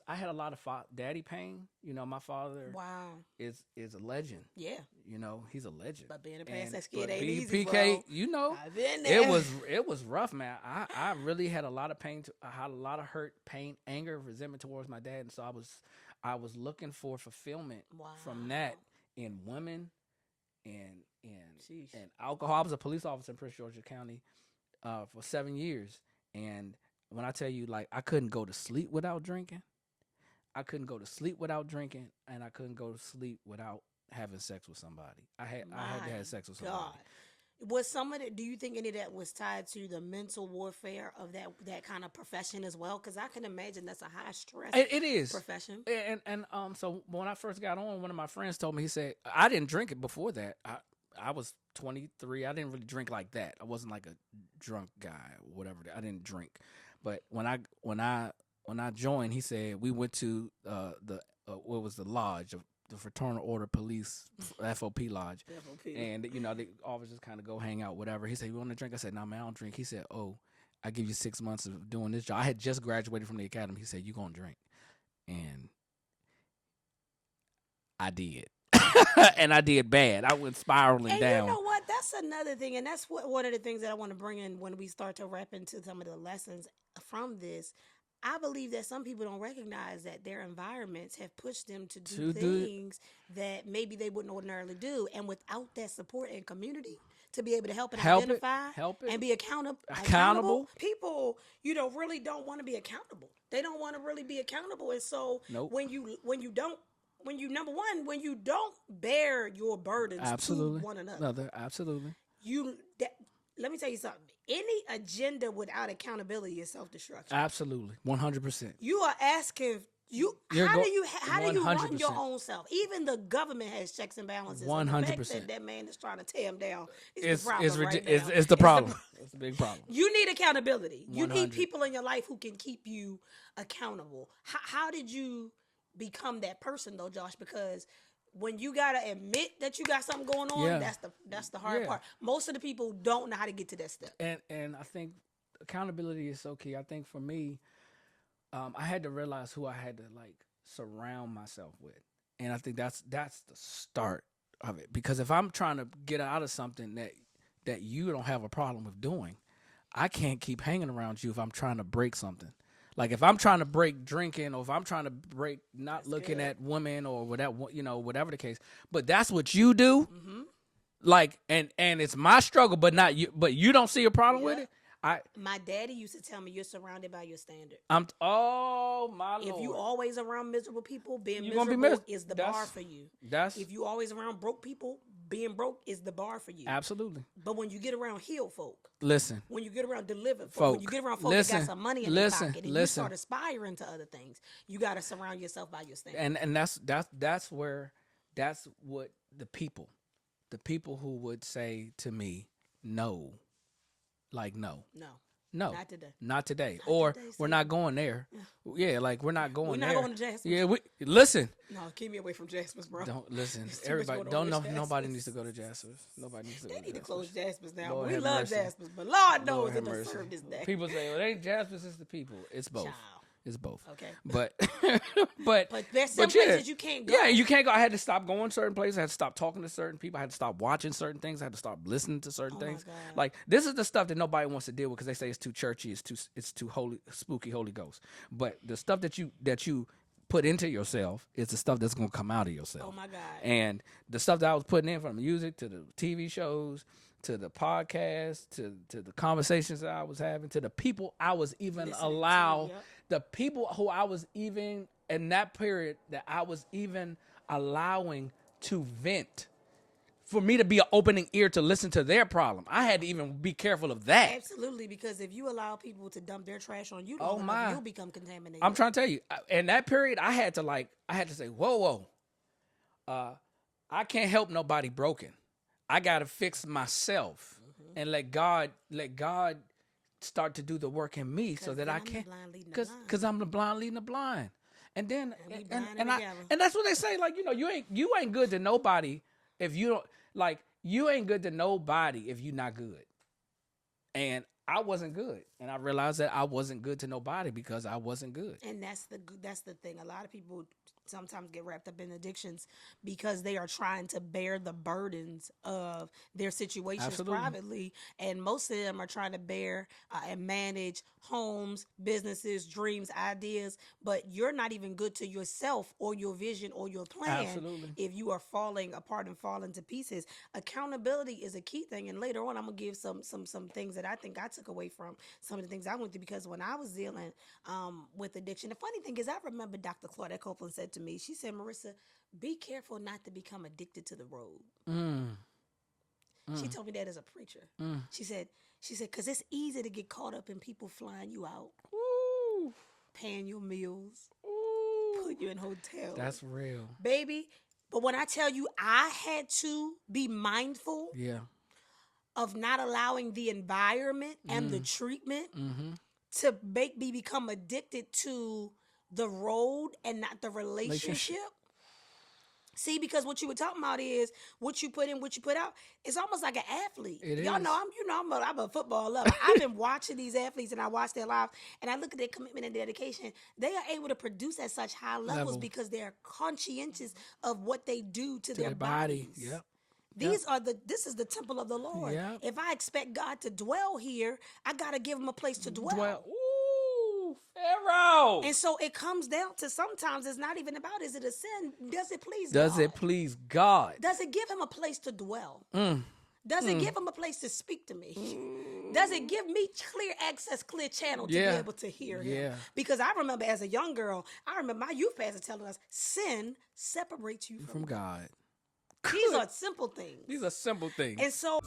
I had a lot of daddy pain. You know, my father Wow. is a legend. Yeah. You know, he's a legend. But being a past that But kid ain't easy, BPK, bro. you know, I've been there. it was rough, man. I really had a lot of pain. I had a lot of hurt, pain, anger, resentment towards my dad, and so I was looking for fulfillment from that in women and and alcohol. I was a police officer in Prince George's County for 7 years, and when I tell you, like, I couldn't go to sleep without drinking. I couldn't go to sleep without drinking, and I couldn't go to sleep without having sex with somebody. I had to have sex with somebody. Was some of it? Do you think any of that was tied to the mental warfare of that kind of profession as well? Because I can imagine that's a high stress. It is profession. And so when I first got on, one of my friends told me, he said, I didn't drink it before that. I was 23. I didn't really drink like that. I wasn't like a drunk guy or whatever. I didn't drink. But when I joined, he said we went to what was the lodge of the Fraternal Order Police, FOP lodge, and you know they always just kind of go hang out, whatever. He said, "You want to drink?" I said, "No, man, I don't drink." He said, "Oh, I give you 6 months of doing this job." I had just graduated from the academy. He said, "You gonna drink?" And I did, and I did bad. I went spiraling down. You know what? That's another thing, and that's one of the things that I want to bring in when we start to wrap into some of the lessons from this. I believe that some people don't recognize that their environments have pushed them to do things that maybe they wouldn't ordinarily do. And without that support and community to be able to help and identify and be accountable, people, really don't want to be accountable. They don't want to really be accountable. And so when you don't bear your burdens to one another. Absolutely. Let me tell you something. Any agenda without accountability is self-destruction. Absolutely, 100%. You are asking how do you run your own self? Even the government has checks and balances. 100%. That man is trying to tear him down. It's the problem. It's the problem. It's a big problem. You need accountability. 100. You need people in your life who can keep you accountable. How did you become that person though, Josh? Because when you gotta admit that you got something going on, that's the hard part. Most of the people don't know how to get to that step. And I think accountability is so key. I think for me, I had to realize who I had to surround myself with, and I think that's the start of it. Because if I'm trying to get out of something that you don't have a problem with doing, I can't keep hanging around you if I'm trying to break something. Like if I'm trying to break drinking, or if I'm trying to break not looking at women, or whatever the case, but that's what you do. Mm-hmm. Like, and it's my struggle, but not you. But you don't see a problem with it. My daddy used to tell me, you're surrounded by your standard. Oh my Lord. If you always around miserable people, being miserable is the bar for you. If you always around broke people, being broke is the bar for you. Absolutely. But when you get around healed folk, when you get around delivered folk, when you get around folk that got some money in their pocket, and you start aspiring to other things, you got to surround yourself by your standard. And that's what the people who would say to me, no. Like, no, not today. Or we're not going there. Yeah, like we're not going there. We're not going to Jasper's. Yeah, listen. No, keep me away from Jasper's, bro. Don't listen. Everybody, don't know. Nobody needs to go to Jasper's. Nobody needs to. They need to close Jasper's now. Lord we love mercy. Jasper's, but Lord knows it doesn't serve this day. People say, "Well, it ain't Jasper's, it's the people." It's both. Child. It's both. Okay. But there's some places you can't go. Yeah, you can't go. I had to stop going certain places. I had to stop talking to certain people. I had to stop watching certain things. I had to stop listening to certain things. Like, this is the stuff that nobody wants to deal with because they say it's too churchy, it's too holy, spooky, Holy Ghost. But the stuff that you put into yourself is the stuff that's going to come out of yourself. Oh my God. And the stuff that I was putting in, from the music to the TV shows to the podcast to the conversations that I was having, to the people I was even the people who I was even in that period that I was even allowing to vent, for me to be an opening ear to listen to their problem. I had to even be careful of that. Absolutely, because if you allow people to dump their trash on you, you'll become contaminated. I'm trying to tell you, in that period, I had to say, whoa, I can't help nobody broken. I got to fix myself and let God start to do the work in me, so that I can, because I'm the blind leading the blind. And then and that's what they say, like, you ain't good to nobody if you don't, like, you ain't good to nobody if you're not good. And I wasn't good, and I realized that I wasn't good to nobody because I wasn't good. And that's the thing. A lot of people sometimes get wrapped up in addictions because they are trying to bear the burdens of their situations Absolutely. privately, and most of them are trying to bear and manage homes, businesses, dreams, ideas, but you're not even good to yourself or your vision or your plan. Absolutely. If you are falling apart and falling to pieces. Accountability is a key thing, and later on I'm gonna give some things that I think I took away from some of the things I went through, because when I was dealing with addiction, the funny thing is I remember Dr. Claudette Copeland said to me, she said, Marissa, be careful not to become addicted to the road. She told me that as a preacher. She said, because it's easy to get caught up in people flying you out, Ooh. paying your meals, Ooh. putting you in hotels. That's real. Baby, but when I tell you I had to be mindful of not allowing the environment and the treatment to make me become addicted to the road and not the relationship. See, because what you were talking about is what you put in, what you put out. It's almost like an athlete. Y'all know I'm a football lover. I've been watching these athletes, and I watch their lives, and I look at their commitment and dedication. They are able to produce at such high levels because they're conscientious of what they do to their bodies. Yep. This is the temple of the Lord. Yep. If I expect God to dwell here, I gotta give him a place to dwell. Ooh, Farrow. And so it comes down to, sometimes it's not even about, is it a sin? Does it please God? Does it please God? Does it give him a place to dwell? Does it give him a place to speak to me? Does it give me clear access, clear channel to be able to hear him? Because I remember as a young girl, I remember my youth pastor telling us, sin separates you from God. God. These are simple things. These are simple things. And so